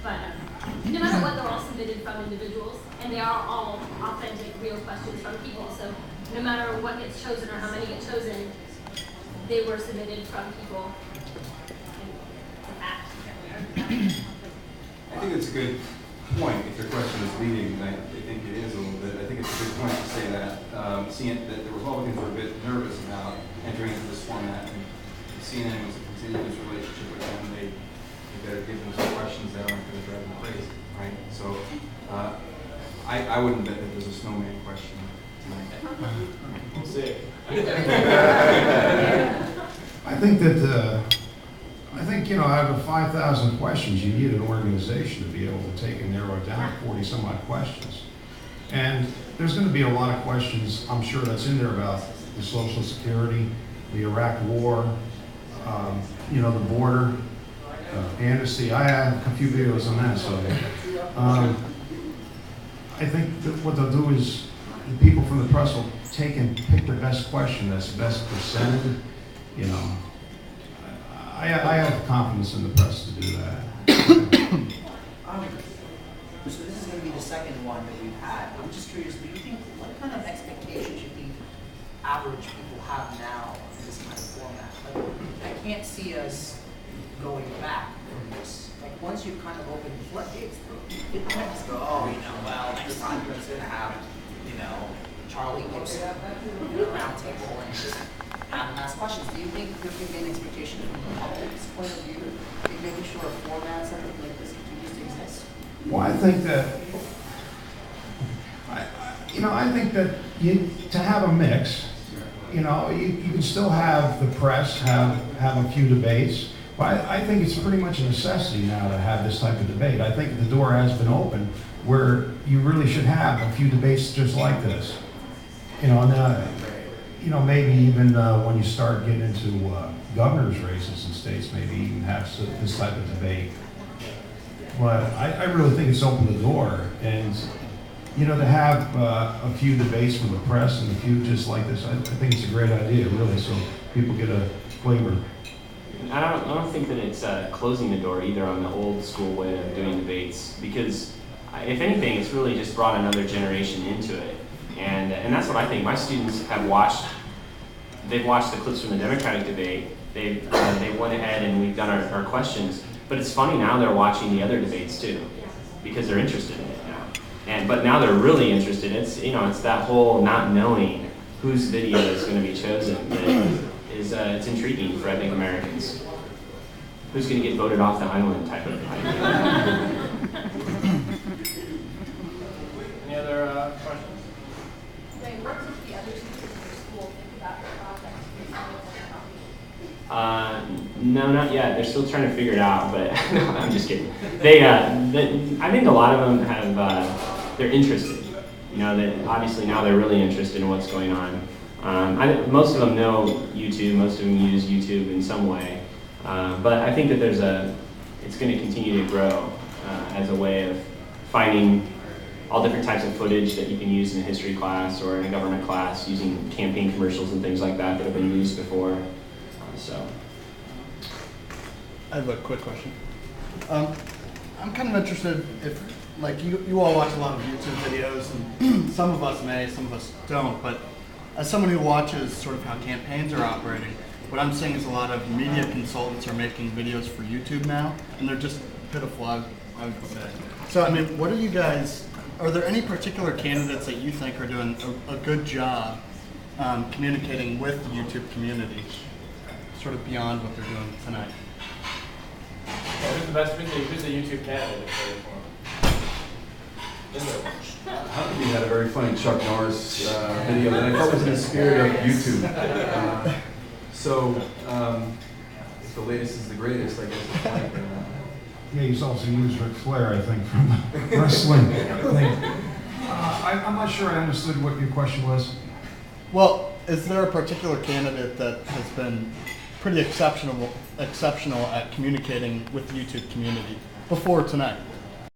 But no matter what, they're all submitted from individuals, and they are all authentic, real questions from people. So no matter what gets chosen or how many get chosen, they were submitted from people. I think it's a good point. If your question is leading, and I think it is a little bit, I think it's a good point to say that, seeing that the Republicans were a bit nervous about entering into this format, and CNN was a continuous relationship with them. They better give them some questions that aren't going to drive them crazy, right? So I wouldn't bet that there's a snowman question tonight. We'll see. I think, you know, out of 5,000 questions, you need an organization to be able to take and narrow it down to 40 some odd questions. And there's going to be a lot of questions, I'm sure, that's in there about the Social Security, the Iraq War, you know, the border, amnesty. I have a few videos on that, so I think that what they'll do is the people from the press will take and pick the best question that's best presented, you know. I have confidence in the press to do that. So this is going to be the second one that we've had. I'm just curious, do you think, what kind of expectations you think average people have now for this kind of format? Like, I can't see us going back from this. Like, once you kind of open the floodgates, it can't just go, oh, you know, well, next time we're going to have, you know, Charlie Gibson, you know, round table and just have them ask questions. Do you think there can be an expectation from the public's point of view in making sure a format, something like this continues to exist? Well, I think that, I think that to have a mix, you know, you can still have the press have a few debates, but I think it's pretty much a necessity now to have this type of debate. I think the door has been open where you really should have a few debates just like this. You know, and maybe even when you start getting into governor's races in states, maybe even have this type of debate. But I really think it's opened the door, and you know, to have a few debates from the press and a few just like this, I think it's a great idea, really, so people get a flavor. I don't think that it's closing the door either on the old school way of doing debates, because if anything, it's really just brought another generation into it. And that's what I think. My students have watched. They've watched the clips from the Democratic debate. They went ahead and we've done our questions. But it's funny now they're watching the other debates too, because they're interested in it now. But now they're really interested. It's that whole not knowing whose video is going to be chosen that is it's intriguing for, I think, Americans. Who's going to get voted off the island type of idea. Any other questions? What did the other teachers in your school think about your project? No, not yet. They're still trying to figure it out, but no, I'm just kidding. I think a lot of them have, they're interested. You know, that obviously now they're really interested in what's going on. Most of them know YouTube, most of them use YouTube in some way, but I think that it's going to continue to grow as a way of finding all different types of footage that you can use in a history class or in a government class, using campaign commercials and things like that have been used before. So, I have a quick question. I'm kind of interested if, like, you all watch a lot of YouTube videos, and some of us may, some of us don't, but as someone who watches sort of how campaigns are operating, what I'm seeing is a lot of media consultants are making videos for YouTube now, and they're just pitiful, I would say. So, I mean, what are you guys, are there any particular candidates that you think are doing a good job communicating with the YouTube community, sort of beyond what they're doing tonight? Well, who's the best? Who's the YouTube candidate We had a very funny Chuck Norris video that I thought was in the spirit of YouTube. If the latest is the greatest, I guess it's like Yeah, he's also used Ric Flair, I think, from wrestling thing. I'm not sure I understood what your question was. Well, is there a particular candidate that has been pretty exceptional at communicating with the YouTube community before tonight?